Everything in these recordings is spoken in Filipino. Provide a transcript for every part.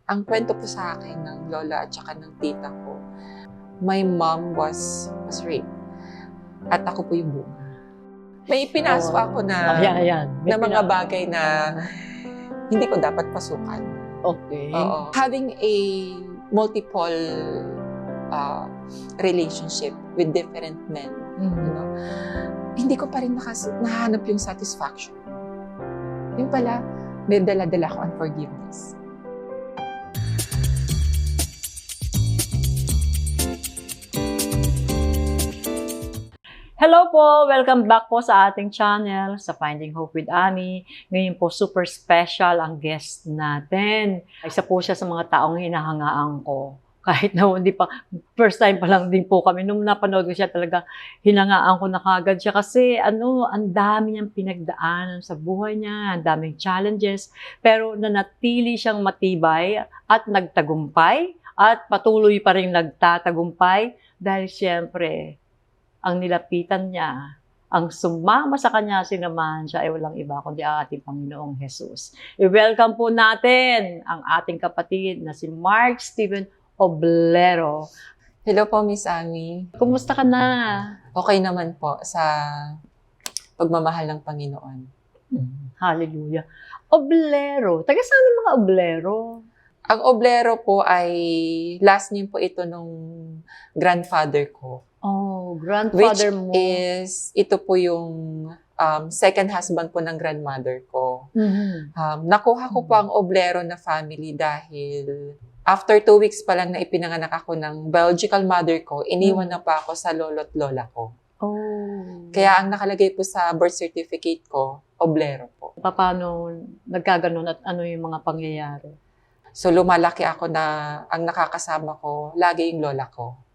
Ang kwento po sa akin ng lola at saka ng tita ko, my mom was raped. At ako po yung bunga. May pinasok ako na mga bagay na hindi ko dapat pasukan. Okay. Oo. Having a multiple relationship with different men, hindi ko pa rin nahanap yung satisfaction. Yung pala, may dala-dala ko unforgiveness. Hello po! Welcome back po sa ating channel, sa Finding Hope with Ami. Ngayon po, super special ang guest natin. Isa po siya sa mga taong hinahangaan ko. Kahit na hindi pa, first time pa lang din po kami. Nung napanood ko siya talaga, hinangaan ko na kagad siya. Kasi ang dami niyang pinagdaanan sa buhay niya, ang daming challenges. Pero nanatili siyang matibay at nagtagumpay. At patuloy pa rin nagtatagumpay. Dahil siyempre, ang nilapitan niya, ang sumama sa kanya, sinamahan siya ay walang iba kundi ang ating Panginoong Jesus. I-welcome po natin ang ating kapatid na si Mark Steven Oblero. Hello po, Miss Ami. Kumusta ka na? Okay naman po sa pagmamahal ng Panginoon. Hallelujah. Oblero. Taga saan ang mga Oblero? Ang Oblero po ay last name po ito nung grandfather ko. Oh, grandfather mo. Which is, ito po yung second husband po ng grandmother ko. Nakuha ko po ang Oblero na family dahil after 2 weeks pa lang na ipinanganak ako ng biological mother ko, iniwan na pa ako sa lolo't lola ko. Oh. Kaya ang nakalagay po sa birth certificate ko, Oblero po. Paano nagkaganon at ano yung mga pangyayari? So lumalaki ako na ang nakakasama ko, lagi yung lola ko.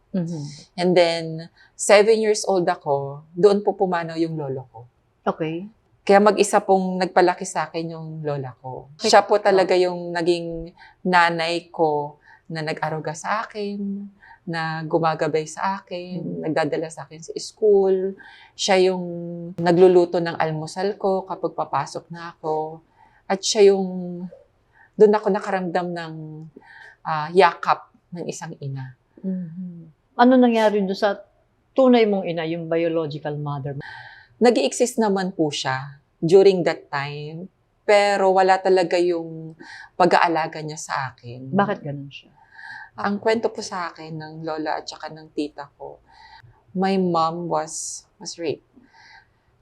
And then, 7 years old ako, doon po pumanaw yung lolo ko. Okay. Kaya mag-isa pong nagpalaki sa akin yung lola ko. Siya po talaga yung naging nanay ko na nag-aruga sa akin, na gumagabay sa akin, nagdadala sa akin sa school. Siya yung nagluluto ng almusal ko kapag papasok na ako. At siya yung, doon ako nakaramdam ng yakap ng isang ina. Ano nangyari doon sa tunay mong ina, yung biological mother? Nag-i-exist naman po siya during that time, pero wala talaga yung pag-aalaga niya sa akin. Bakit ganun siya? Ang kwento po sa akin ng lola at saka ng tita ko, my mom was raped.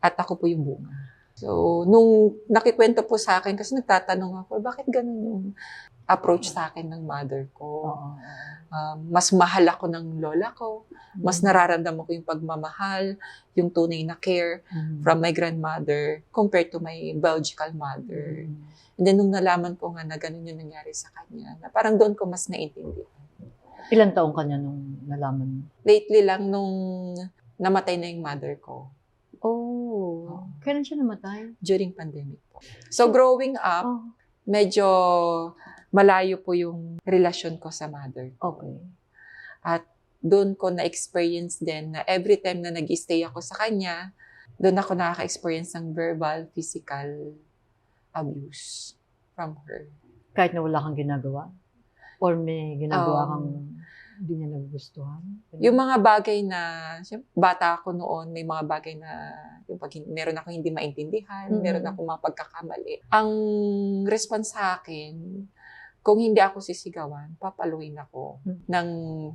At ako po yung bunga. So, nung nakikwento po sa akin, kasi nagtatanong ako, bakit ganun yung approach sa akin ng mother ko? Mas mahal ako ng lola ko. Mas nararamdaman ko yung pagmamahal, yung tunay na care from my grandmother compared to my biological mother. And then, nung nalaman ko nga na ganun yung nangyari sa kanya, na parang doon ko mas naintindihan. Ilan taong kanya nung nalaman? Lately lang, nung namatay na yung mother ko. Oh. Kailan siya namatay? During pandemic po. So, growing up, medyo malayo po yung relasyon ko sa mother ko. Okay. At doon ko na-experience din na every time na nag-stay ako sa kanya, doon ako nakaka-experience ng verbal, physical abuse from her. Kahit na wala kang ginagawa? Or may ginagawa kang hindi niya nagugustuhan? Yung mga bagay na, bata ako noon, may mga bagay na, yung pag meron ako hindi maintindihan, meron ako mga pagkakamali. Ang response sa akin, kung hindi ako sisigawan, papaluin ako.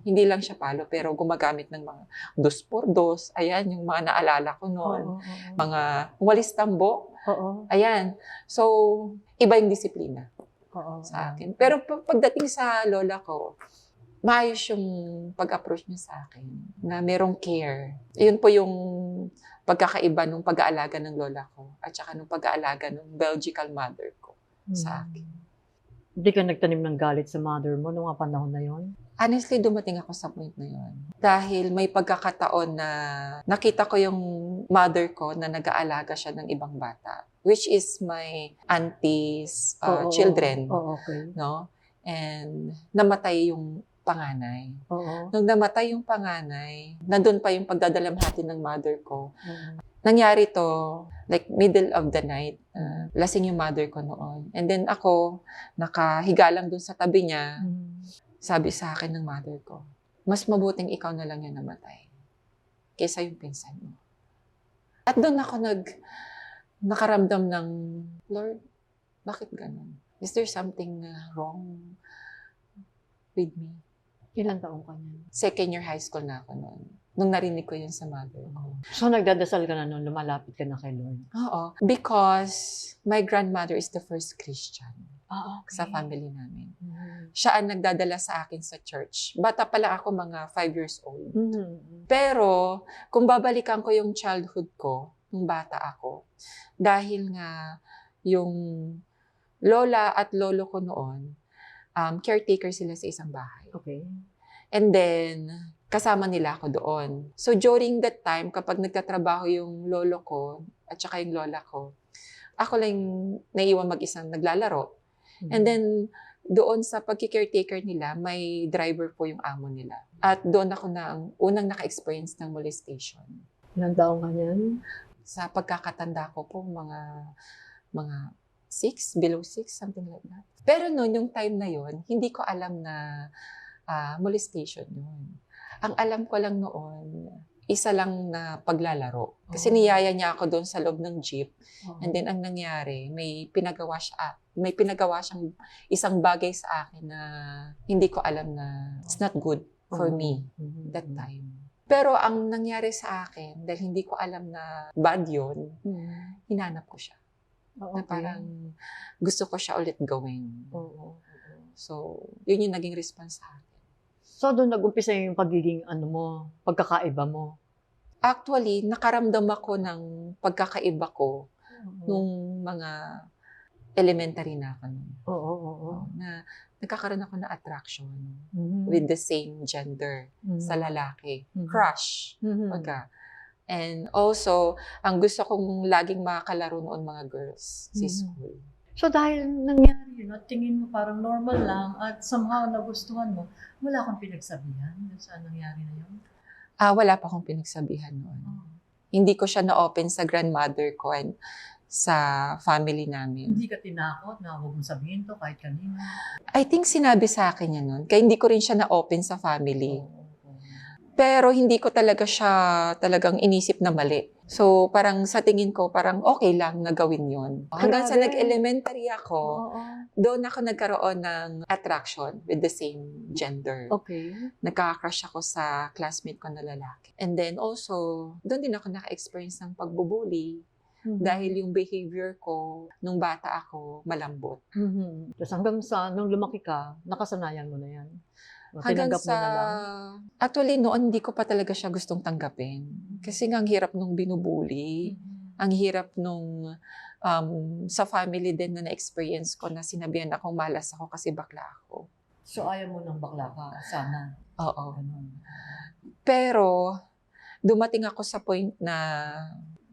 Hindi lang siya palo, pero gumagamit ng mga 2x2. Ayan, yung mga naalala ko noon. Mga walis tambo. Ayan. So, iba yung disiplina sa akin. Pero pagdating sa lola ko, maayos yung pag-approach niya sa akin. Na merong care. Yun po yung pagkakaiba ng pag-aalaga ng lola ko at saka ng pag-aalaga ng biological mother ko sa akin. Hindi ka nagtanim ng galit sa mother mo noong mga panahon na yon? Honestly, dumating ako sa point na yon. Dahil may pagkakataon na nakita ko yung mother ko na nag-aalaga siya ng ibang bata. Which is my auntie's children. Okay. No? And namatay yung panganay. Nung namatay yung panganay, nandun pa yung pagdadalamhati ng mother ko. nangyari to, like middle of the night. Lasing yung mother ko noon. And then ako, nakahiga lang dun sa tabi niya, sabi sa akin ng mother ko, mas mabuting ikaw na lang yung namatay kaysa yung pinsan mo. At doon ako nakaramdam ng, Lord, bakit ganun? Is there something wrong with me? Ilang taong ka niyan? Second year high school na ako noon. Nung narinig ko yun sa mother ko. So, nagdadasal ka na noon, lumalapit ka na kay Lord? Oo. Because my grandmother is the first Christian Okay. sa family namin. Siya ang nagdadala sa akin sa church. Bata pala ako, mga 5 years old. Pero, kung babalikan ko yung childhood ko, nung bata ako, dahil nga yung lola at lolo ko noon, caretaker sila sa isang bahay. Okay. And then, kasama nila ako doon. So, during that time, kapag nagtatrabaho yung lolo ko at saka yung lola ko, ako lang naiwan mag-isang naglalaro. And then, doon sa pagki-caretaker nila, may driver po yung amo nila. At doon ako na ang unang naka-experience ng molestation. Ilang taong ka niyan? Sa pagkakatanda ko po, mga 6, below 6, something like that. Pero noon, yung time na yon, hindi ko alam na molestation yun. Ang alam ko lang noon, isa lang na paglalaro. Kasi niyaya niya ako doon sa loob ng jeep. And then, ang nangyari, may pinagawa siyang isang bagay sa akin na hindi ko alam na it's not good for me that time. Pero ang nangyari sa akin, dahil hindi ko alam na bad yun, hinanap ko siya. Na parang gusto ko siya ulit gawin. So, yun yung naging response sa akin. So, doon nag-umpisa yung pagiging pagkakaiba mo? Actually, nakaramdam ako ng pagkakaiba ko nung mga elementary na ako. Na nagkakaroon ako ng attraction with the same gender sa lalaki. Crush. And also, ang gusto kong laging makakalaro noon mga girls sa school. So, dahil nangyari yun, at tingin mo parang normal lang, at somehow nagustuhan mo, wala kang pinagsabihan sa nangyari na yun? Wala pa akong pinagsabihan noon. Hindi ko siya na-open sa grandmother ko and sa family namin. Hindi ka tinakot na huwag mong sabihin to kahit kanina? I think sinabi sa akin yan noon. Kaya hindi ko rin siya na-open sa family. Pero hindi ko talaga siya talagang inisip na mali. So, parang sa tingin ko, parang okay lang na gawin yun. Hanggang sa nag-elementary ako, doon ako nagkaroon ng attraction with the same gender. Okay. Nagkaka-crush ako sa classmate ko na lalaki. And then also, doon din ako naka-experience ng pagbubully. Dahil yung behavior ko, nung bata ako, malambot. Tapos hanggang sa, nung lumaki ka, nakasanayan mo na yan? Hanggang sa, actually noon hindi ko pa talaga siya gustong tanggapin. Kasi nga ang hirap nung binubuli. Ang hirap nung sa family din na na-experience ko na sinabihan akong malas ako kasi bakla ako. So ayaw mo ng bakla ka, sana? Oo. Ganun. Pero dumating ako sa point na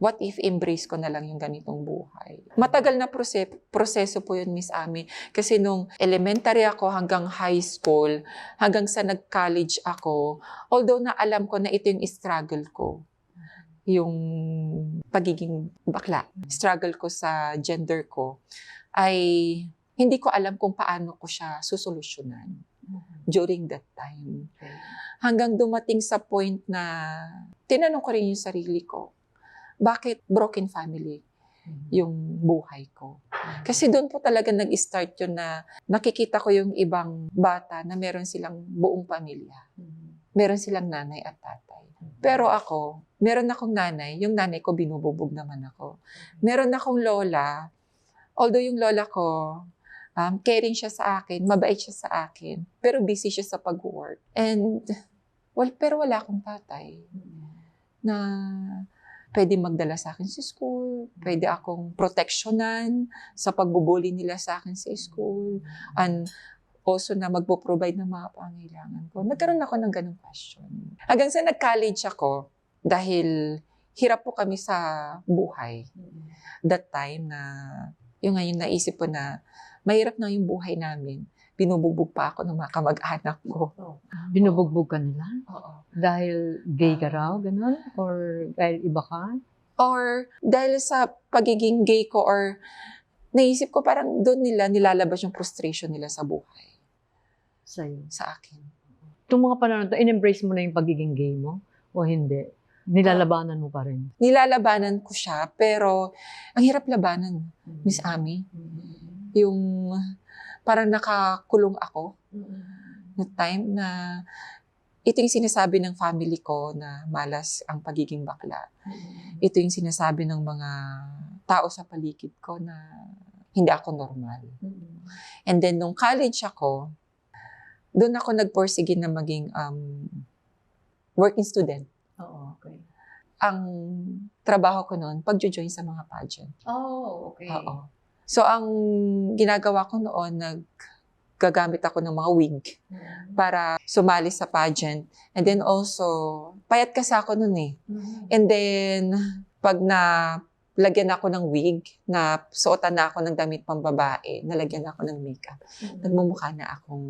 what if embrace ko na lang yung ganitong buhay? Matagal na proseso po yun, Miss Ami. Kasi nung elementary ako hanggang high school, hanggang sa nag-college ako, although na alam ko na ito yung struggle ko, yung pagiging bakla, struggle ko sa gender ko, ay hindi ko alam kung paano ko siya susolusyonan during that time. Hanggang dumating sa point na tinanong ko rin yung sarili ko, bakit broken family yung buhay ko? Kasi doon po talaga nag-start yun na nakikita ko yung ibang bata na meron silang buong pamilya. Meron silang nanay at tatay. Pero ako, meron akong nanay. Yung nanay ko, binububog naman ako. Meron akong lola. Although yung lola ko, caring siya sa akin, mabait siya sa akin, pero busy siya sa pag-work. And, pero wala akong tatay na pwede magdala sa akin sa school, pwede akong proteksyonan sa pagbubuli nila sa akin sa school, and also na magpo-provide ng mga pangailangan ko. Nagkaroon ako ng ganung question. Hanggang sa nag-college ako, dahil hirap po kami sa buhay. That time na, yung ngayon naisip ko na, mahirap na yung buhay namin. Binubugbog pa ako ng mga kamag-anak ko. Binubugbog ka nila? Oo. Dahil gay ka raw, gano'n? Or dahil iba ka? Or dahil sa pagiging gay ko or naisip ko parang doon nila nilalabas yung frustration nila sa buhay, Sa'yo. sa akin. Itong mga panahon na to, in-embrace mo na yung pagiging gay mo? O hindi? Nilalabanan mo pa rin? Nilalabanan ko siya, pero ang hirap labanan, Miss Ami. Yung parang nakakulong ako na time na ito yung sinasabi ng family ko na malas ang pagiging bakla. Ito yung sinasabi ng mga tao sa paligid ko na hindi ako normal. And then, nung college ako, doon ako nagporsige na maging working student. Oo, okay. Ang trabaho ko noon, pag-join sa mga pageant. Oh, okay. Oo. So, ang ginagawa ko noon, gagamit ako ng mga wig para sumali sa pageant. And then also, payat kasi ako noon eh. And then, pag lagyan ako ng wig, na suotan na ako ng damit pambabae, nalagyan ako ng makeup, nagmumukha na akong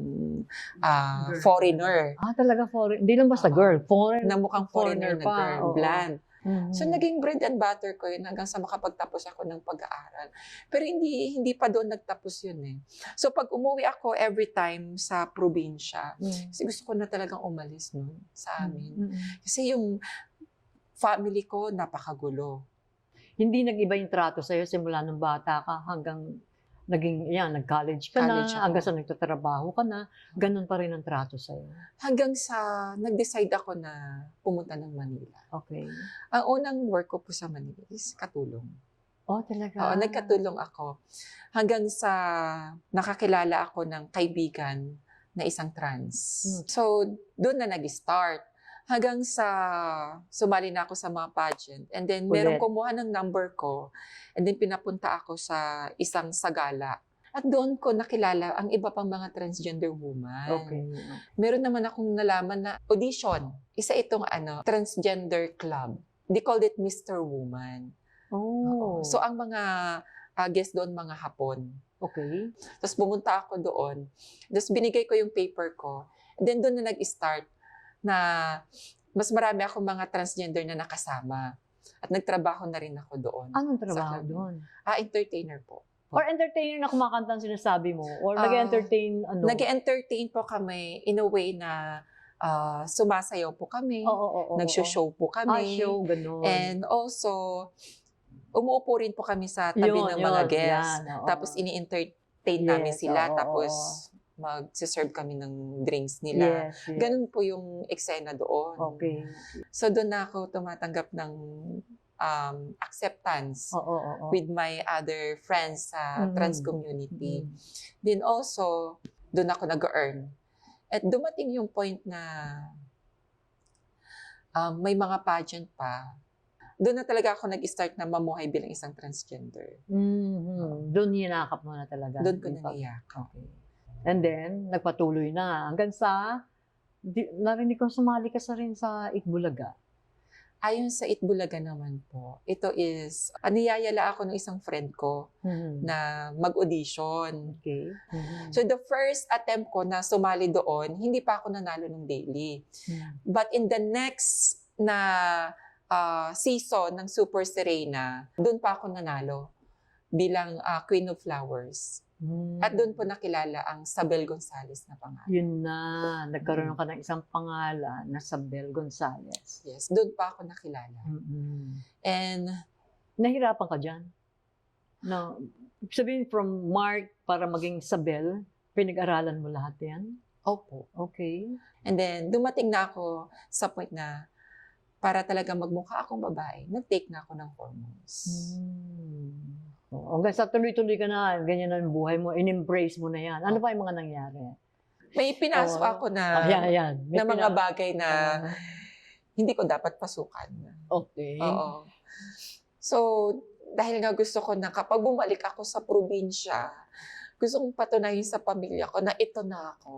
foreigner. Talaga foreigner? Hindi lang basta girl, foreigner. Na mukhang foreigner na girl, oo. blonde. Mhm. So, naging bread and butter ko yun hanggang sa makapagtapos ako ng pag-aaral. Pero hindi pa doon nagtapos yun eh. So, pag umuwi ako every time sa probinsya, kasi gusto ko na talagang umalis nun sa amin. Kasi yung family ko, napakagulo. Hindi nag-iba yung trato sa'yo simula nung bata ka hanggang nag-college ka College na, ako. hanggang sa nagtatrabaho ka na, ganun pa rin ang trato sa'yo. Hanggang sa nag-decide ako na pumunta ng Manila. Okay. Ang unang work ko po sa Manila is katulong. Oh, talaga? Oo, nagkatulong ako. Hanggang sa nakakilala ako ng kaibigan na isang trans. So, doon na nag-start. Hanggang sa sumali na ako sa mga pageant. And then, merong kumuha ng number ko. And then, pinapunta ako sa isang sagala. At doon ko nakilala ang iba pang mga transgender woman. Okay. Meron naman akong nalaman na audition. Isa itong transgender club. They called it Mr. Woman. Oh. So, ang mga guest doon, mga Hapon. Okay. Tapos pumunta ako doon. Tapos binigay ko yung paper ko. And then doon na nag-start na mas marami akong mga transgender na nakasama. At nagtrabaho na rin ako doon. Anong trabaho doon? Entertainer po. Or entertainer na kumakanta ang sinasabi mo? Or nag-entertain ano? Nag-entertain po kami in a way na sumasayaw po kami. Nag-show po kami. Show, ganun. And also, umuupo rin po kami sa tabi ng mga guests. Tapos ini-entertain namin sila. Tapos mag-serve kami ng drinks nila. Yes. Ganun po yung eksena doon. Okay. So doon na ako tumatanggap ng acceptance with my other friends sa trans community. Then also, doon ako nag-earn. At dumating yung point na may mga pageant pa. Doon na talaga ako nag-start na mamuhay bilang isang transgender. Doon hinakap mo na talaga? Doon ko na niyakap. Okay. And then, nagpatuloy na hanggang sa, narinig ko sumali ka rin sa Itbulaga. Ayon sa Itbulaga naman po, ito is, niyayala ako ng isang friend ko na mag-audition. Okay. So the first attempt ko na sumali doon, hindi pa ako nanalo ng daily. But in the next na season ng Super Serena, doon pa ako nanalo bilang Queen of Flowers. At doon po nakilala ang Sabel Gonzales na pangalan. Yun na, nagkaroon ka ng isang pangalan na Sabel Gonzales. Yes, doon pa ako nakilala. And nahirapan ka dyan? No, sabihin from Mark para maging Sabel, pinag-aralan mo lahat yan? Opo. Okay. And then, dumating na ako sa point na para talaga magmukha akong babae, nag-take na ako ng hormones. Hanggang sa tuloy-tuloy ka na, ganyan na yung buhay mo, in-embrace mo na yan. Ano pa yung mga nangyari? May pinasok ako na, na mga bagay na hindi ko dapat pasukan. Okay. Oo. So, dahil nga gusto ko na kapag bumalik ako sa probinsya, gusto kong patunayin sa pamilya ko na ito na ako.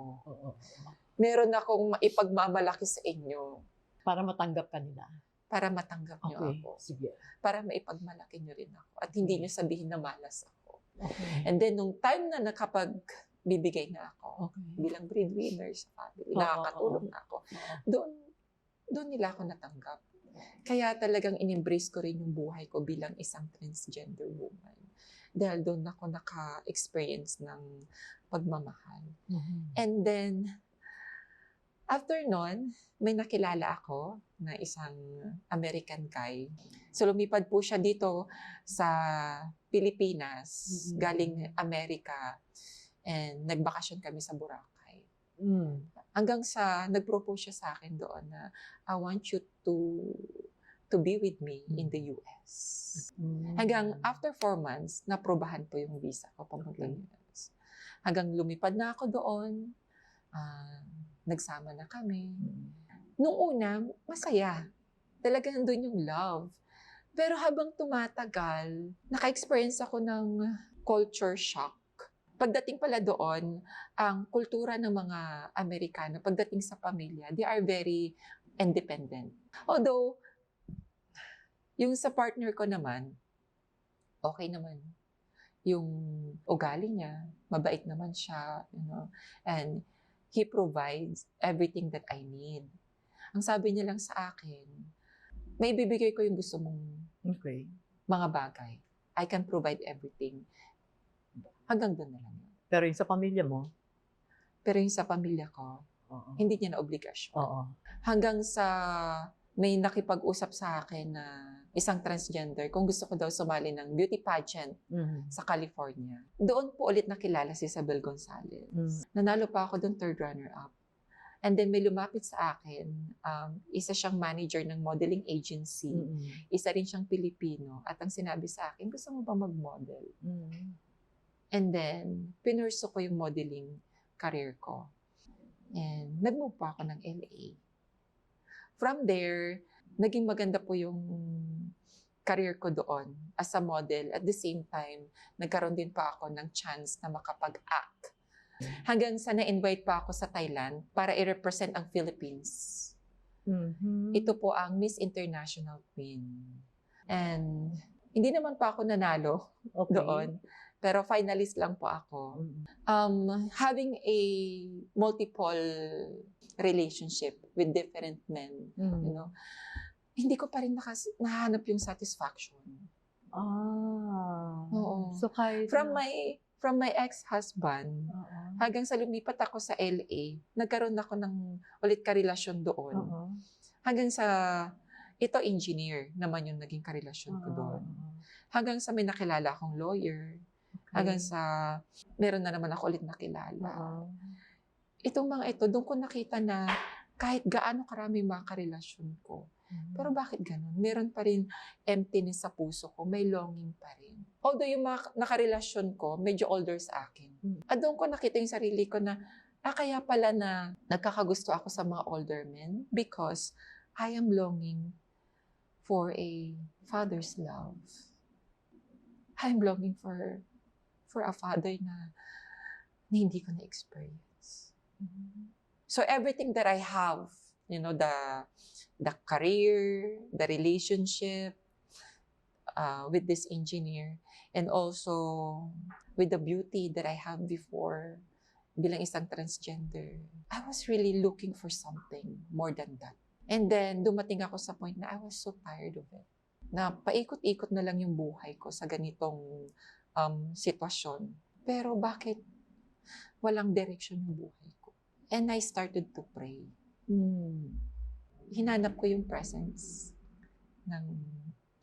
Meron akong maipagmamalaki sa inyo. Para matanggap ka nila. Para matanggap niyo ako. Sige. Para maipagmalaki niyo rin ako. At hindi niyo sabihin na malas ako. Okay. And then, nung time na nakapagbibigay na ako, bilang breadwinner sa family, nakakatulong na ako, doon nila ako natanggap. Kaya talagang in-embrace ko rin yung buhay ko bilang isang transgender woman. Dahil doon ako naka-experience ng pagmamahal. And then, after nun, may nakilala ako na isang American guy. So, lumipad po siya dito sa Pilipinas, galing Amerika, and nagbakasyon kami sa Boracay. Hanggang sa nag-propose siya sa akin doon na I want you to be with me in the US. Hanggang after 4 months, naprobahan po yung visa ko papuntang US. Hanggang lumipad na ako doon, nagsama na kami. Nung una, masaya. Talagang doon yung love. Pero habang tumatagal, naka-experience ako ng culture shock. Pagdating pala doon, ang kultura ng mga Amerikano, pagdating sa pamilya, they are very independent. Although, yung sa partner ko naman, okay naman. Yung ugali niya, mabait naman siya, and he provides everything that I need. Ang sabi niya lang sa akin, may bibigay ko yung gusto mong mga bagay. I can provide everything. Hanggang doon na lang yun. Pero yung sa pamilya mo? Pero yung sa pamilya ko, hindi niya na obligasyon. Hanggang sa may nakipag-usap sa akin na isang transgender kung gusto ko daw sumali ng beauty pageant sa California. Doon po ulit nakilala si Isabel Gonzalez. Nanalo pa ako doon, 3rd runner-up. And then may lumapit sa akin, isa siyang manager ng modeling agency, isa rin siyang Pilipino, at ang sinabi sa akin, gusto mo ba mag-model? And then, pinurso ko yung modeling career ko. And nag-move pa ako ng LA. From there, naging maganda po yung career ko doon as a model. At the same time, nagkaroon din pa ako ng chance na makapag-act. Hanggang sa na-invite pa ako sa Thailand para i-represent ang Philippines. Ito po ang Miss International Queen. And hindi naman pa ako nanalo doon. Pero finalist lang po ako. Having a multiple relationship with different men, hindi ko pa rin nahanap yung satisfaction. Oo. So kahit From my ex-husband, hanggang sa lumipat ako sa LA, nagkaroon ako ng ulit karelasyon doon. Hanggang sa, ito engineer naman yung naging karelasyon ko doon. Hanggang sa may nakilala akong lawyer. Hanggang sa, meron na naman ako ulit nakilala. Itong mga ito, doon ko nakita na kahit gaano karami mga karelasyon ko, pero bakit ganun? Meron pa rin emptiness sa puso ko, may longing pa rin. Although yung mga nakarelasyon ko, medyo older sa akin. At doon ko nakita yung sarili ko na, kaya pala na nagkakagusto ako sa mga older men because I am longing for a father's love. I am longing for a father na hindi ko na-experience. So everything that I have, the career, the relationship with this engineer, and also with the beauty that I have before bilang isang transgender, I was really looking for something more than that. And then dumating ako sa point na I was so tired of it. Na paikot-ikot na lang yung buhay ko sa ganitong sitwasyon. Pero bakit walang direction yung buhay ko? And I started to pray. Hinanap ko yung presence ng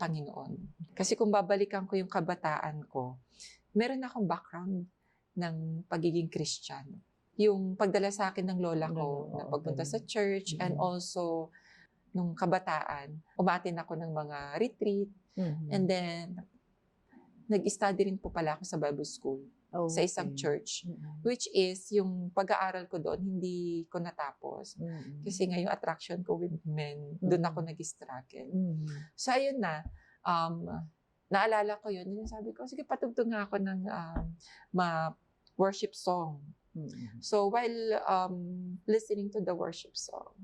Panginoon. Kasi kung babalikan ko yung kabataan ko, meron akong background ng pagiging Christian. Yung pagdala sa akin ng lola ko na pagpunta sa church, and also nung kabataan, umatin ako ng mga retreat, and then nag-study rin po pala ako sa Bible School sa isang church, which is yung pag-aaral ko doon, hindi ko natapos. Kasi nga yung attraction ko with men, doon ako nag-struggle. So ayun na, naalala ko yun, and sabi ko, sige patugtog nga ako ng worship song. So while listening to the worship song,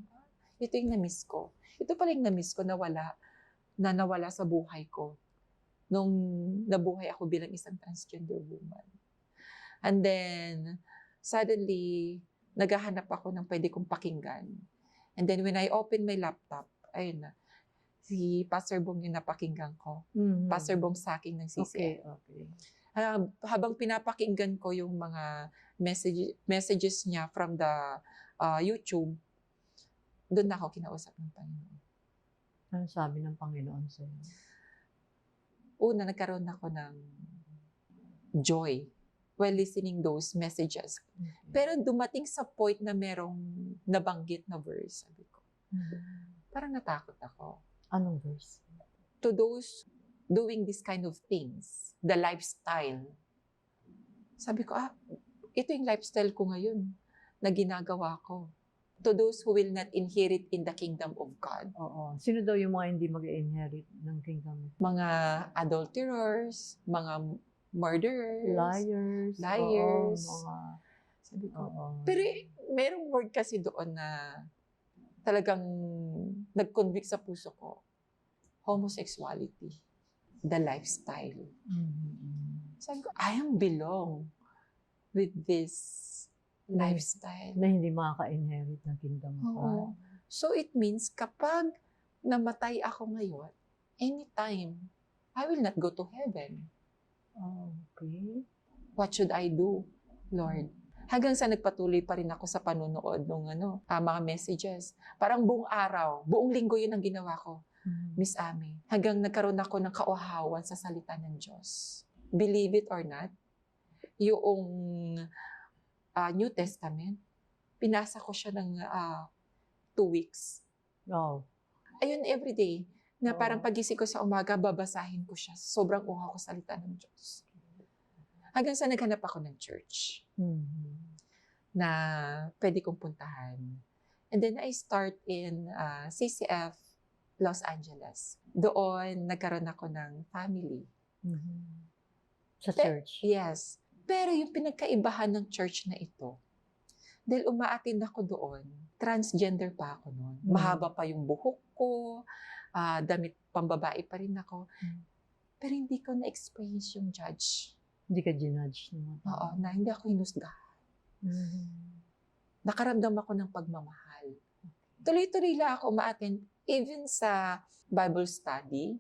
ito yung na-miss ko. Ito pala yung na-miss ko na nawala sa buhay ko nung nabuhay ako bilang isang transgender woman. And then, suddenly, naghahanap ako ng pwede kong pakinggan. And then when I open my laptop, ayun na, Si Pastor Bong yung napakinggan ko. Mhm. Pastor Bong Saking ng Okay, CCM. okay. Habang pinapakinggan ko yung mga messages niya from the YouTube, doon na ako kinausap ng Panginoon. Ano sabi ng Panginoon sa'yo? Una, nagkaroon ako ng joy while listening those messages. Okay. Pero dumating sa point na merong nabanggit na verse, sabi ko. Parang natakot ako. Anong verse? To those doing this kind of things, the lifestyle. Sabi ko, ito yung lifestyle ko ngayon na ginagawa ko. To those who will not inherit in the kingdom of God. Oo. Sino daw yung mga hindi mag-inherit ng kingdom? Mga adulterers, mga murderers, Liars. liars. Oo, mga... Sabi ko, Oo. pero merong word kasi doon na talagang nag-convict sa puso ko. Homosexuality. The lifestyle. Mhm. Sabi ko, I am belong with this lifestyle. Na hindi makaka-inherit ng kingdom of God. Oo. So it means kapag namatay ako ngayon, anytime, I will not go to heaven. Okay. What should I do, Lord? Hanggang sa nagpatuloy pa rin ako sa panunood ng mga messages. Parang buong araw, buong linggo yun ang ginawa ko, Miss Amy. Hanggang nagkaroon ako ng kauhawan sa salita ng Diyos. Believe it or not, yung New Testament, pinasa ko siya ng 2 weeks. Wow. Ayun, everyday, na Oo. parang pagising ko sa umaga, babasahin ko siya. Sobrang uhaw ko sa salita ng Diyos. Hanggang sa naghanap ako ng church na pwede kong puntahan. And then I start in CCF Los Angeles. Doon, nagkaroon ako ng family. Sa church? Yes. Pero yung pinagkaibahan ng church na ito, dahil umaattend ako doon, transgender pa ako noon. Mahaba pa yung buhok ko, damit pambabae pa rin ako. Pero hindi ko na-experience yung judge. Hindi ka ginudge naman. Oo, na hindi ako hinusga. Nakaramdam ako ng pagmamahal. Tuloy-tuloy lang ako umaattend, even sa Bible study,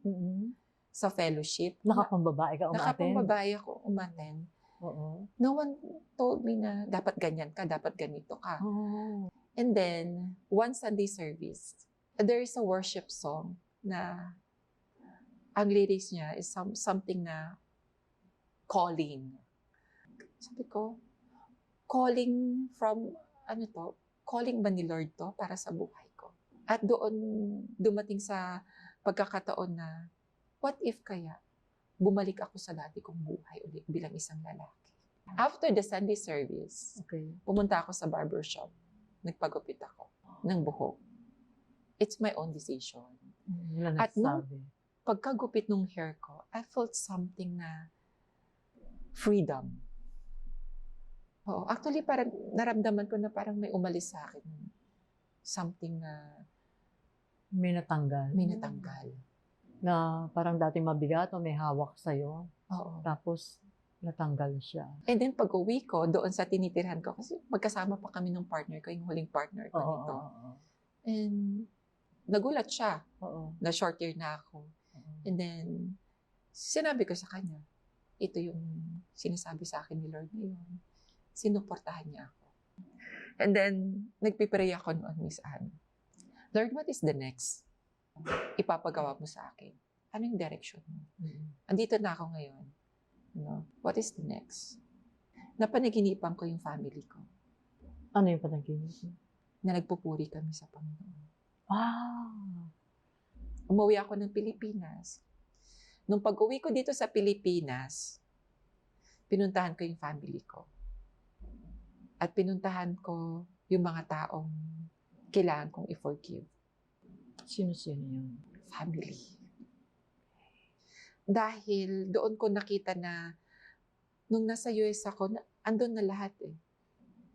sa fellowship. Nakapambabae ka umaten? Nakapambabae ako umattend. Oo. No one told me na dapat ganyan ka, dapat ganito ka. Oh. And then, one Sunday service, there is a worship song na ang lyrics niya is something na calling. Sabi ko, calling from, calling ba ni Lord to para sa buhay ko? At doon dumating sa pagkakataon na, what if kaya bumalik ako sa dati kong buhay ulit bilang isang lalaki? After the Sunday service, pumunta ako sa barbershop. Nagpagupit ako ng buhok. It's my own decision. At nung pagkagupit ng hair ko, I felt something na freedom. Oo, actually, parang naramdaman ko na parang may umalis sa akin. Something na may natanggal. May natanggal. Na parang dating mabigat o may hawak sa'yo. Oo. Tapos, natanggal siya. And then pag-uwi ko, doon sa tinitirhan ko, kasi magkasama pa kami ng partner ko, yung huling partner ko nito. And nagulat siya na short year na ako. And then, sinabi ko sa kanya, ito yung sinasabi sa akin ni Lord ngayon. Sinuportahan niya ako. And then, nagpipray ako noon, Miss Anne. Lord, what is the next? Ipapagawa mo sa akin. Ano yung direction mo? Andito na ako ngayon. What is the next? Napanaginipan ko yung family ko. Ano yung panaginip? Na nagpupuri kami sa Panginoon. Wow! Umuwi ako ng Pilipinas. Nung pag-uwi ko dito sa Pilipinas, pinuntahan ko yung family ko. At pinuntahan ko yung mga taong kailangan kong i-forgive. Sino-sino yun? Family. Dahil doon ko nakita na nung nasa US ako, andun na lahat eh.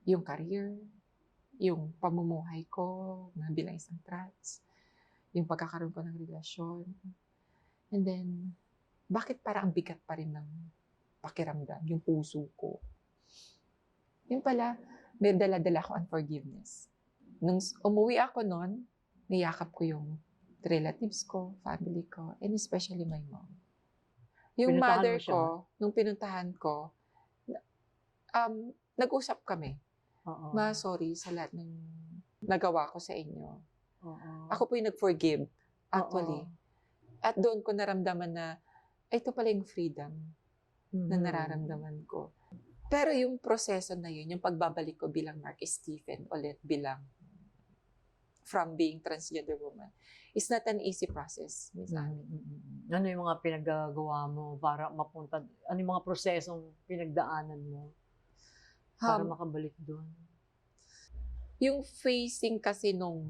Yung career, yung pamumuhay ko na bilang isang trans, yung pagkakaroon ko ng relasyon. And then, bakit parang ang bigat pa rin ng pakiramdam, yung puso ko. Yun pala, may dala-dala ko unforgiveness. Nung umuwi ako noon, niyakap ko yung relatives ko, family ko, and especially my mom. Yung Pinuntahan mother mo siya? ko, nung pinuntahan ko, nag-usap kami. Oo. Sorry sa lahat ng nagawa ko sa inyo. Oo. Ako po yung nag-forgive, actually. Oo. At doon ko naramdaman na, ito pala yung freedom na Mhm. nararamdaman ko. Pero yung proseso na yun, yung pagbabalik ko bilang Mark Stephen, ulit bilang from being transgender woman, is not an easy process, Miss Ami. Ano yung mga pinaggagawa mo para mapunta, ano yung mga prosesong pinagdaanan mo para makabalik doon? Yung facing kasi nung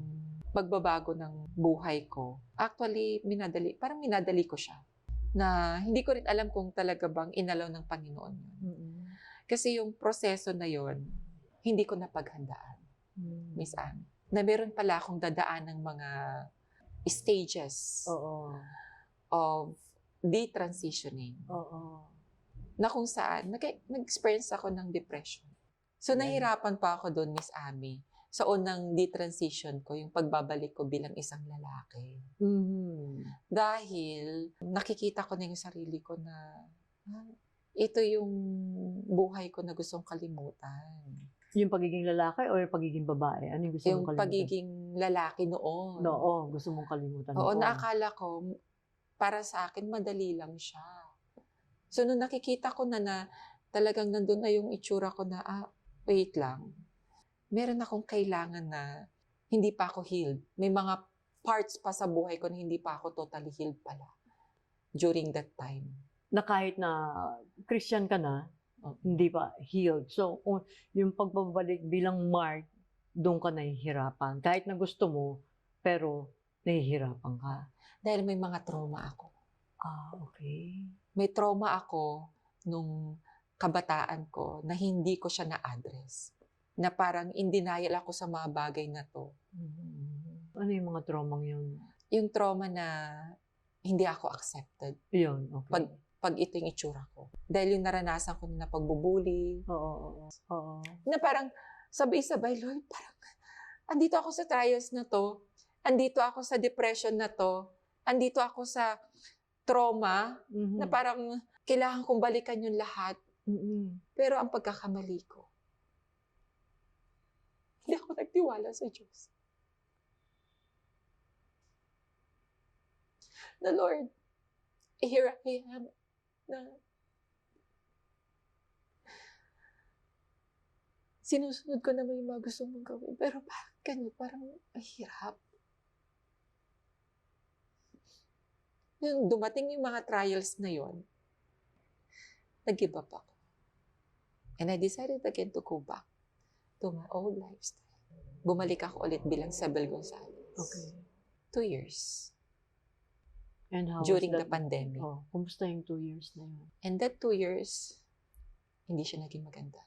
pagbabago ng buhay ko, actually, parang minadali ko siya. Na hindi ko rin alam kung talaga bang inalaw ng Panginoon yun. Kasi yung proseso na yun, hindi ko napaghandaan, Miss Ami. Na meron pala akong dadaan ng mga stages of detransitioning. Na kung saan, nag-experience ako ng depression. So, nahirapan pa ako doon, Miss Ami, sa unang detransition ko, yung pagbabalik ko bilang isang lalaki. Dahil, nakikita ko na yung sarili ko na, ito yung buhay ko na gustong kalimutan. Yung pagiging lalaki o yung pagiging babae? Ano yung gusto mong Yung kalimutan? pagiging lalaki noon. Oo, gusto mong kalimutan Oo, noon. naakala ko, para sa akin, madali lang siya. So, nung nakikita ko na talagang nandun na yung itsura ko na, wait lang. Meron akong kailangan na hindi pa ako healed. May mga parts pa sa buhay ko na hindi pa ako totally healed pala during that time. Na kahit na Christian ka na, hindi pa healed. So, yung pagbabalik bilang Mark, doon ka nahihirapan. Kahit na gusto mo, pero nahihirapan ka. Dahil may mga trauma ako. Okay. May trauma ako nung kabataan ko na hindi ko siya na-address. Na parang in denial ako sa mga bagay na to. Ano yung mga traumang yun? Yung trauma na hindi ako accepted. Yun, okay. Pag ito yung itsura ko. Dahil yung naranasan ko na pagbubuli. Oo. Na parang sabay-sabay, Lord, parang andito ako sa trials na to. Andito ako sa depression na to. Andito ako sa trauma na parang kailangan kong balikan yung lahat. Pero ang pagkakamali ko, hindi ako nagtiwala sa Diyos. Na Lord, here I am, na sinusunod ko naman yung mga gusto mong gawin. Pero parang ganyan, parang mahirap. Yung dumating yung mga trials na yon, nag-give up ako. And I decided again to go back to my old lifestyle. Bumalik ako ulit bilang Sabel Gonzalez. Okay. 2 years. And how During was the pandemic. Kumusta yung 2 years na yun? And that 2 years, hindi siya naging maganda.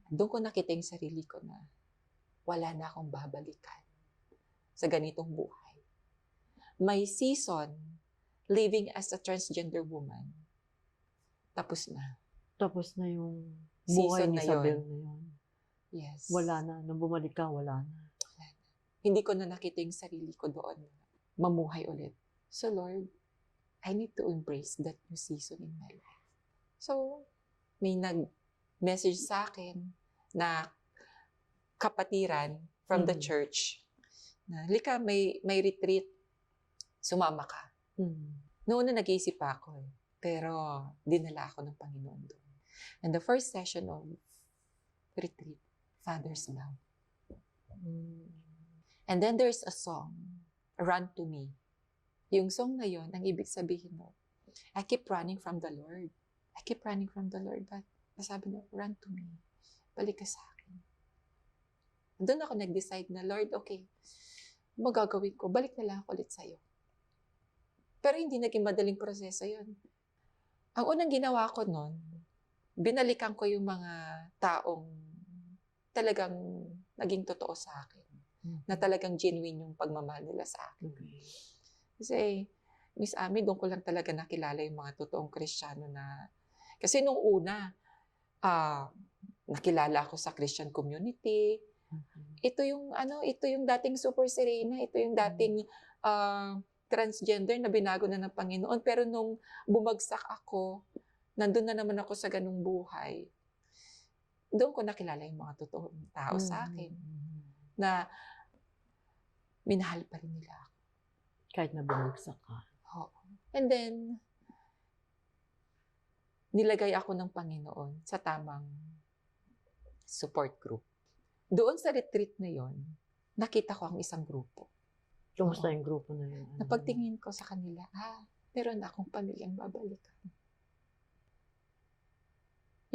Doon ko nakita yung sarili ko na wala na akong babalikan sa ganitong buhay. My season living as a transgender woman, tapos na. Tapos na yung buhay Season ni na Isabel yun. na yun. Yes. Wala na. Nung bumalik ka, wala na. Hindi ko na nakita yung sarili ko doon. Mamuhay ulit. So Lord, I need to embrace that new season in my life. So, may nag-message sa akin na kapatiran from the church na, Lika, may retreat. Sumama ka. Noon na nag-iisip ako eh. Pero, dinala ako ng Panginoon doon. And the first session of retreat, Father's Love. And then there's a song, Run to Me. Yung song na yon, ang ibig sabihin mo, I keep running from the Lord. I keep running from the Lord. But sabi niya, run to me. Balik ka sa akin. Doon ako nag-decide na, Lord, okay, magagawin ko, balik na lang ako ulit sa'yo. Pero hindi naging madaling proseso yon. Ang unang ginawa ko noon, binalikan ko yung mga taong talagang naging totoo sa akin. Na talagang genuine yung pagmamahal nila sa akin. Kasi, Miss Ami, doon ko lang talaga nakilala yung mga totoong Kristiyano na... Kasi nung una, nakilala ako sa Christian community. Ito yung dating Super Serena, ito yung dating transgender na binago na ng Panginoon. Pero nung bumagsak ako, nandun na naman ako sa ganung buhay. Doon ko nakilala yung mga totoong tao sa akin. Na minahal pa rin nila ako. Kahit na bumagsak ka. Oo. And then, nilagay ako ng Panginoon sa tamang support group. Doon sa retreat na yon, nakita ko ang isang grupo. Kumusta yung grupo na yun? Napagtingin ko sa kanila, meron akong pamilyang babalikan.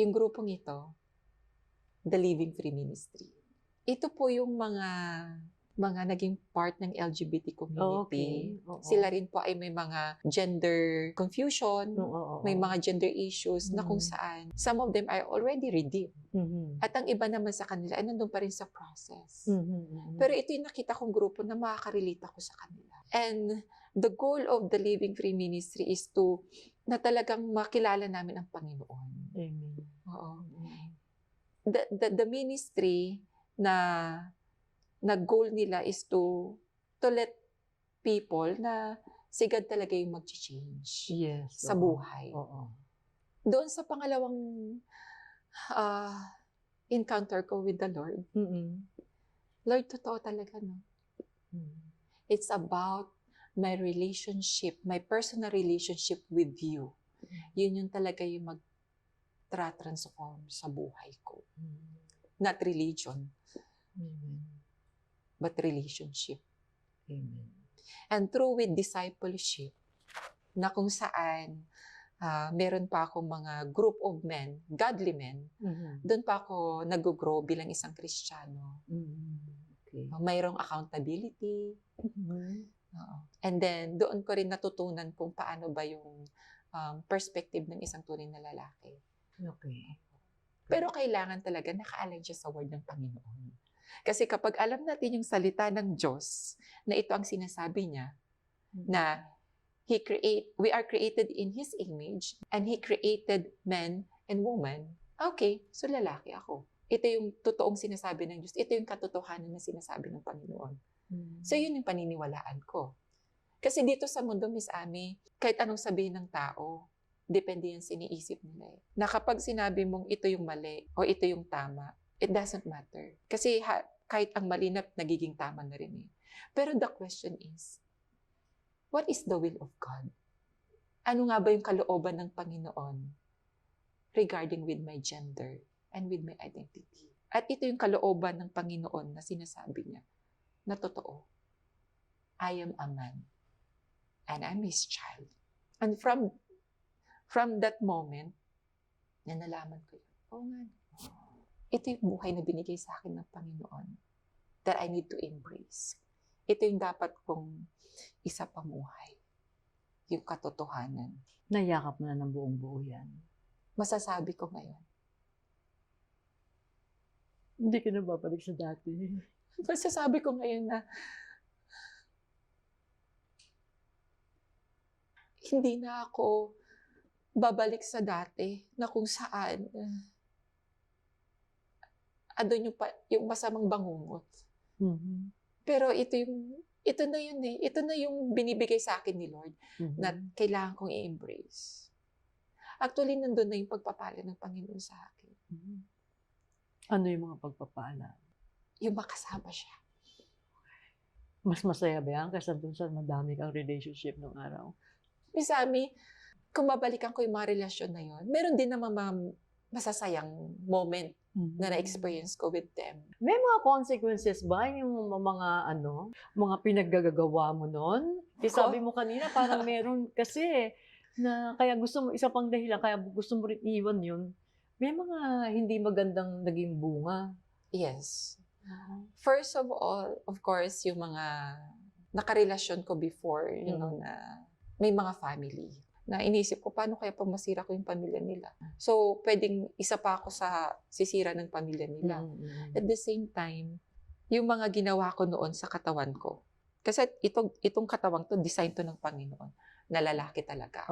Yung grupong ito, The Living Free Ministry. Ito po yung mga naging part ng LGBT community. Oo. Sila rin po ay may mga gender confusion, may mga gender issues na kung saan some of them are already redeemed. At ang iba naman sa kanila ay nandun pa rin sa process. Pero ito yung nakita kong grupo na makaka-relate ako sa kanila. And the goal of the Living Free Ministry is na talagang makilala namin ang Panginoon. Amen. Oo. The ministry na goal nila is to let people na si God talaga yung mag-change sa buhay. Oo. Doon sa pangalawang encounter ko with the Lord, Lord, totoo talaga, no? It's about my relationship, my personal relationship with you. Yun yung talaga yung mag-transform sa buhay ko. Not religion. Amen. But relationship. Amen. And through with discipleship, na kung saan meron pa akong mga group of men, godly men, doon pa ako nag-grow bilang isang Kristiyano. Okay. Mayroong accountability. And then, doon ko rin natutunan kung paano ba yung perspective ng isang tunay na lalaki. Okay. Pero kailangan talaga naka-align siya sa word ng Panginoon. Kasi kapag alam natin yung salita ng Diyos, na ito ang sinasabi niya, na we are created in His image, and He created men and woman, okay, so lalaki ako. Ito yung totoong sinasabi ng Diyos. Ito yung katotohanan na sinasabi ng Panginoon. So yun yung paniniwalaan ko. Kasi dito sa mundo, Miss Ami, kahit anong sabihin ng tao, depende yan sa iniisip nila. Na kapag sinabi mong ito yung mali o ito yung tama, it doesn't matter. Kasi kahit ang mali na nagiging tama na rin eh. Pero the question is, what is the will of God? Ano nga ba yung kalooban ng Panginoon regarding with my gender and with my identity? At ito yung kalooban ng Panginoon na sinasabi niya na totoo. I am a man and I'm His child. And from that moment, na nalaman ko yun, oo nga, ito yung buhay na binigay sa akin ng Panginoon that I need to embrace. Ito yung dapat kong isa pamuhay. Yung katotohanan. Nayakap mo na ng buong buo yan. Masasabi ko ngayon. Hindi ka na babalik sa dati. Masasabi ko ngayon na hindi na ako babalik sa dati na kung saan andun yung masamang bangungot. Pero ito na yun eh. Ito na yung binibigay sa akin ni Lord na kailangan kong i-embrace. Actually, nandun na yung pagpapala ng Panginoon sa akin. Ano yung mga pagpapala? Yung makasama siya. Mas masaya ba yan kasi dun sa madami kang relationship nung araw? Miss Ami, kung babalikan ko yung mga relasyon na yun, meron din naman mga masasayang moment na na-experience ko with them. May mga consequences ba yung mga pinaggagawa mo nun? Sabi mo kanina, parang meron kasi na kaya gusto mo, isa pang dahilan, kaya gusto mo rin iwan yun. May mga hindi magandang naging bunga. Yes. First of all, of course, yung mga nakarelasyon ko before, you know, na may mga family. Na inisip ko, paano kaya pag masira ko yung pamilya nila? So, pwedeng isa pa ako sa sisira ng pamilya nila. At the same time, yung mga ginawa ko noon sa katawan ko. Kasi itong katawang to, design to ng Panginoon, na lalaki talaga.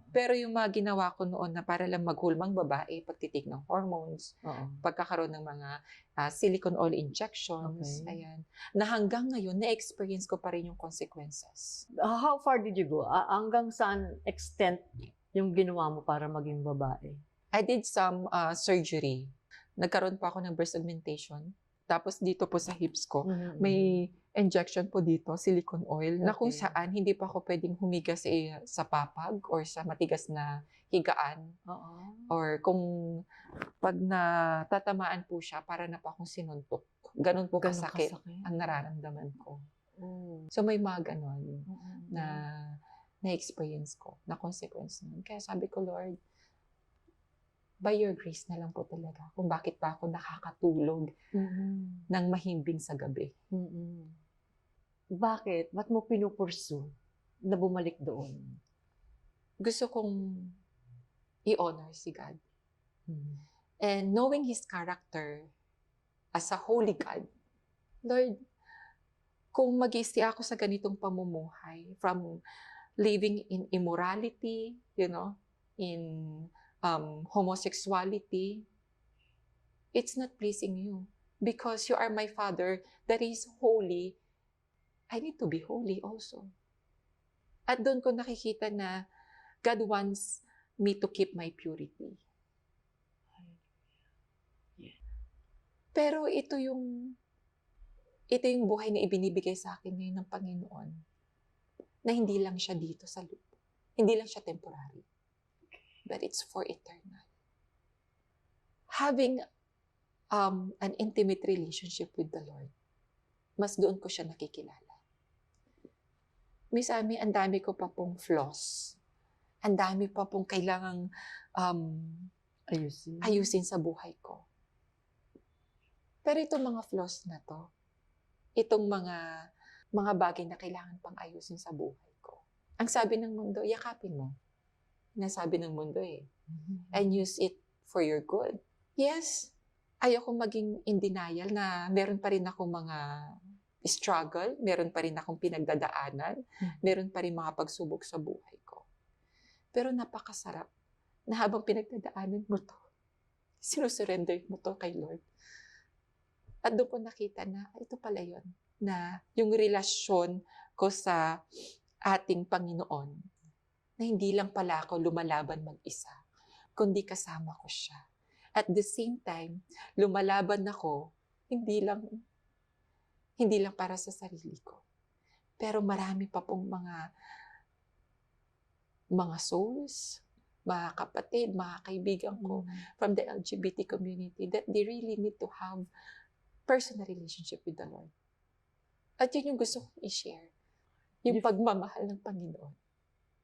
Pero yung mga ginawa ko noon na para lang maghulmang babae, pagtitik ng hormones, Oo. pagkakaroon ng mga silicone oil injections, Okay. ayan, na hanggang ngayon, na-experience ko pa rin yung consequences. How far did you go? Hanggang saan extent yung ginawa mo para maging babae? I did some surgery. Nagkaroon pa ako ng breast augmentation. Tapos dito po sa hips ko, may injection po dito, silicone oil, na kung Okay. saan hindi pa ako pwedeng humiga sa papag or sa matigas na higaan. Oo. Or kung pag natatamaan po siya, para na pa akong sinuntok. Ganun po Ganun kasakit kasakit. ang nararamdaman ko. Oh. So may mga ganon Mm-mm. na na-experience ko, na consequence nun. Kaya sabi ko, Lord, by your grace na lang po talaga kung bakit pa ako nakakatulog Mm-mm. ng mahimbing sa gabi. Mm-mm. Bakit? Ba't mo pinupursu na bumalik doon? Gusto kong i-honor si God. Mm. And knowing His character as a holy God, Lord, kung mag-i-stay ako sa ganitong pamumuhay, from living in immorality, in homosexuality, it's not pleasing you. Because you are my Father that is holy, I need to be holy also. At doon ko nakikita na God wants me to keep my purity. Pero ito yung buhay na ibinibigay sa akin ngayon ng Panginoon, na hindi lang siya dito sa lupa. Hindi lang siya temporary. But it's for eternal. Having an intimate relationship with the Lord, mas doon ko siya nakikilala. Miss Amy, ang dami ko pa pong flaws. Ang dami pa pong kailangang ayusin sa buhay ko. Pero itong mga flaws na to, itong mga bagay na kailangan pang ayusin sa buhay ko. Ang sabi ng mundo, yakapin mo. Nasabi ng mundo and use it for your good. Yes, ayoko maging in denial na meron pa rin akong mga struggle, meron pa rin akong pinagdadaanan, meron pa rin mga pagsubok sa buhay ko. Pero napakasarap na habang pinagdadaanan mo to, sinusurrender mo to kay Lord. At doon ko nakita na ito pala yun, na yung relasyon ko sa ating Panginoon, na hindi lang pala ako lumalaban mag-isa, kundi kasama ko siya. At the same time, lumalaban ako, hindi lang para sa sarili ko. Pero marami pa pong mga souls, mga kapatid, mga kaibigan ko from the LGBT community that they really need to have personal relationship with the Lord. At yun yung gusto kong i-share. Yung pagmamahal ng Panginoon.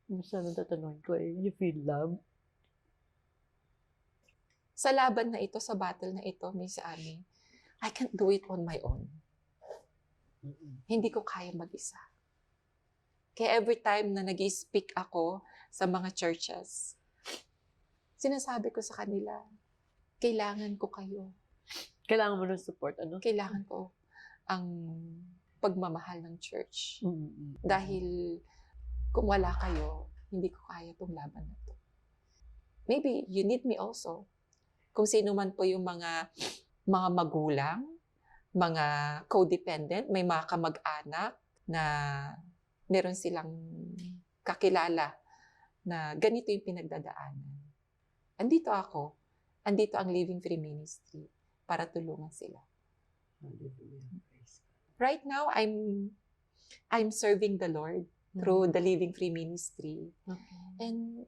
Minsan natatanong ko you feel love? Sa laban na ito, sa battle na ito, Miss Amy, I can't do it on my own. Hindi ko kaya mag-isa. Kaya every time na nag-speak ako sa mga churches, sinasabi ko sa kanila, kailangan ko kayo. Kailangan mo ng support, ano? Kailangan ko ang pagmamahal ng church. Dahil kung wala kayo, hindi ko kaya itong laban na to. Maybe you need me also. Kung sino man po yung mga magulang, mga codependent, may mga kamag-anak na meron silang kakilala na ganito yung pinagdadaanan. Andito ako, andito ang Living Free Ministry para tulungan sila. Right now, I'm serving the Lord through the Living Free Ministry. Okay. And,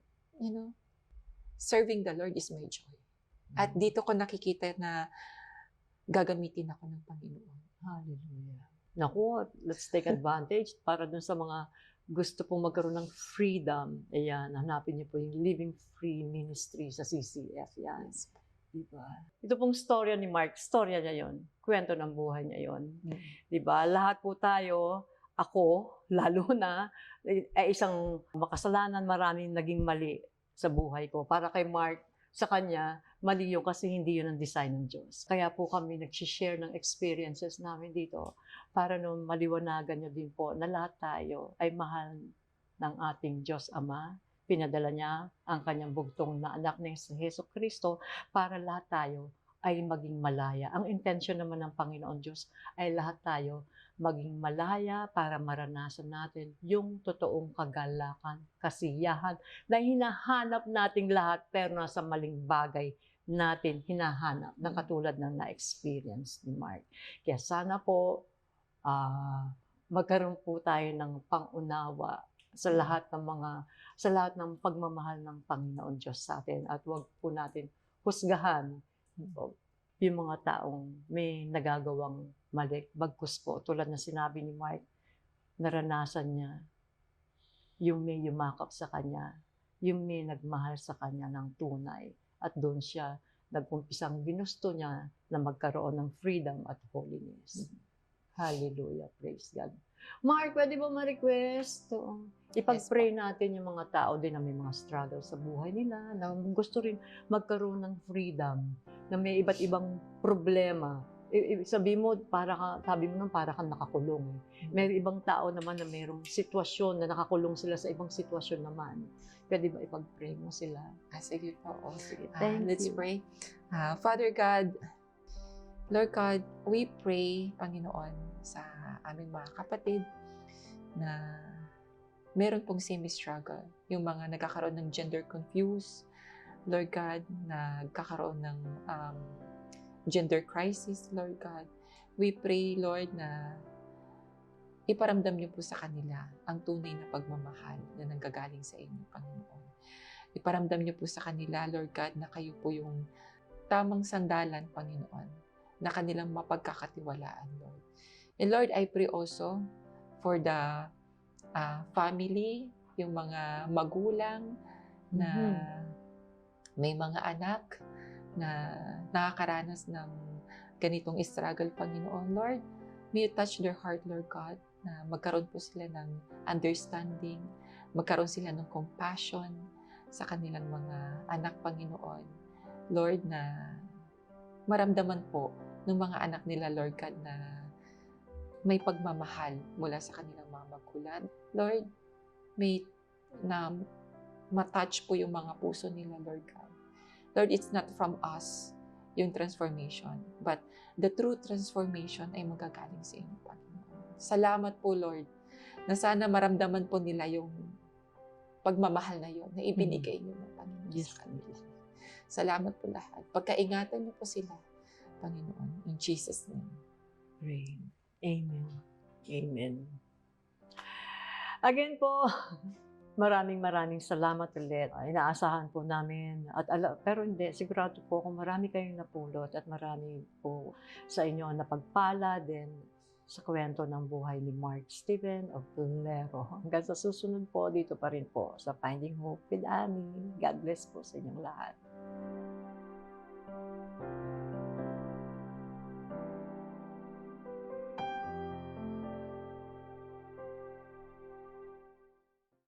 serving the Lord is my joy. At dito ko nakikita na gagamitin ako ng Panginoon. Hallelujah. Naku, let's take advantage para dun sa mga gusto pong magkaroon ng freedom. Ayan, hanapin niyo po yung Living Free Ministry sa CCF. Yan. Diba? Ito pong storya ni Mark, storya niya yon. Kwento ng buhay niya yon. Diba? Lahat po tayo, ako, lalo na, ay isang makasalanan, maraming naging mali sa buhay ko. Para kay Mark, sa kanya, mali yun kasi hindi yun ang design ng Diyos. Kaya po kami nag-share ng experiences namin dito para maliwanagan nyo din po na lahat tayo ay mahal ng ating Diyos Ama, Pinadala niya ang kanyang bugtong na anak na si Hesus Kristo para lahat tayo ay maging malaya. Ang intensyon naman ng Panginoon Diyos ay lahat tayo maging malaya para maranasan natin yung totoong kagalakan, kasiyahan na hinahanap nating lahat pero nasa maling bagay natin hinahanap na katulad ng na-experience ni Mark. Kaya sana po magkaroon po tayo ng pangunawa sa lahat ng pagmamahal ng Panginoon Diyos sa atin at wag po natin husgahan yung mga taong may nagagawang mali. Bagkus po, tulad na sinabi ni Mark, naranasan niya yung may yumakap sa kanya, yung may nagmahal sa kanya ng tunay. At doon siya nag-umpisang ginusto niya na magkaroon ng freedom at holiness. Hallelujah. Praise God. Mark, pwede ba ma-request? Ipag-pray natin yung mga tao din na may mga struggle sa buhay nila, na gusto rin magkaroon ng freedom, na may iba't ibang problema. Sabi mo, sabi mo para kang nakakulong. May ibang tao naman na mayroong sitwasyon na nakakulong sila sa ibang sitwasyon naman. Pwede ba ipag-pray mo sila? Sige po. Sige. Let's pray. Father God, Lord God, we pray, Panginoon, sa aming mga kapatid na meron pong same struggle. Yung mga nagkakaroon ng gender confused, Lord God, nagkakaroon ng gender crisis, Lord God. We pray, Lord, na iparamdam niyo po sa kanila ang tunay na pagmamahal na nanggagaling sa inyo, Panginoon. Iparamdam niyo po sa kanila, Lord God, na kayo po yung tamang sandalan, Panginoon, na kanilang mapagkakatiwalaan, Lord. And Lord, I pray also for the family, yung mga magulang na may mga anak na nakakaranas ng ganitong struggle, Panginoon. Lord, may you touch their heart, Lord God, na magkaroon po sila ng understanding, magkaroon sila ng compassion sa kanilang mga anak, Panginoon. Lord, na maramdaman po ng mga anak nila, Lord God, na may pagmamahal mula sa kanilang mga magulang. Lord, may na matouch po yung mga puso nila, Lord God. Lord, it's not from us yung transformation, but the true transformation ay magagaling sa inyo, Panginoon. Salamat po, Lord, na sana maramdaman po nila yung pagmamahal na yun, na ibinigay niyo ng Panginoon sa kanila. Salamat po lahat. Pagkaingatan niyo po sila, Panginoon, in Jesus' name. Pray. Amen. Amen. Again po, maraming salamat ulit. Inaasahan po namin, pero hindi, sigurado po kung marami kayong napulot at marami po sa inyo napagpala din sa kwento ng buhay ni Mark Steven of Bolero. Hanggang sa susunod po, dito pa rin po sa Finding Hope with Annie. God bless po sa inyong lahat.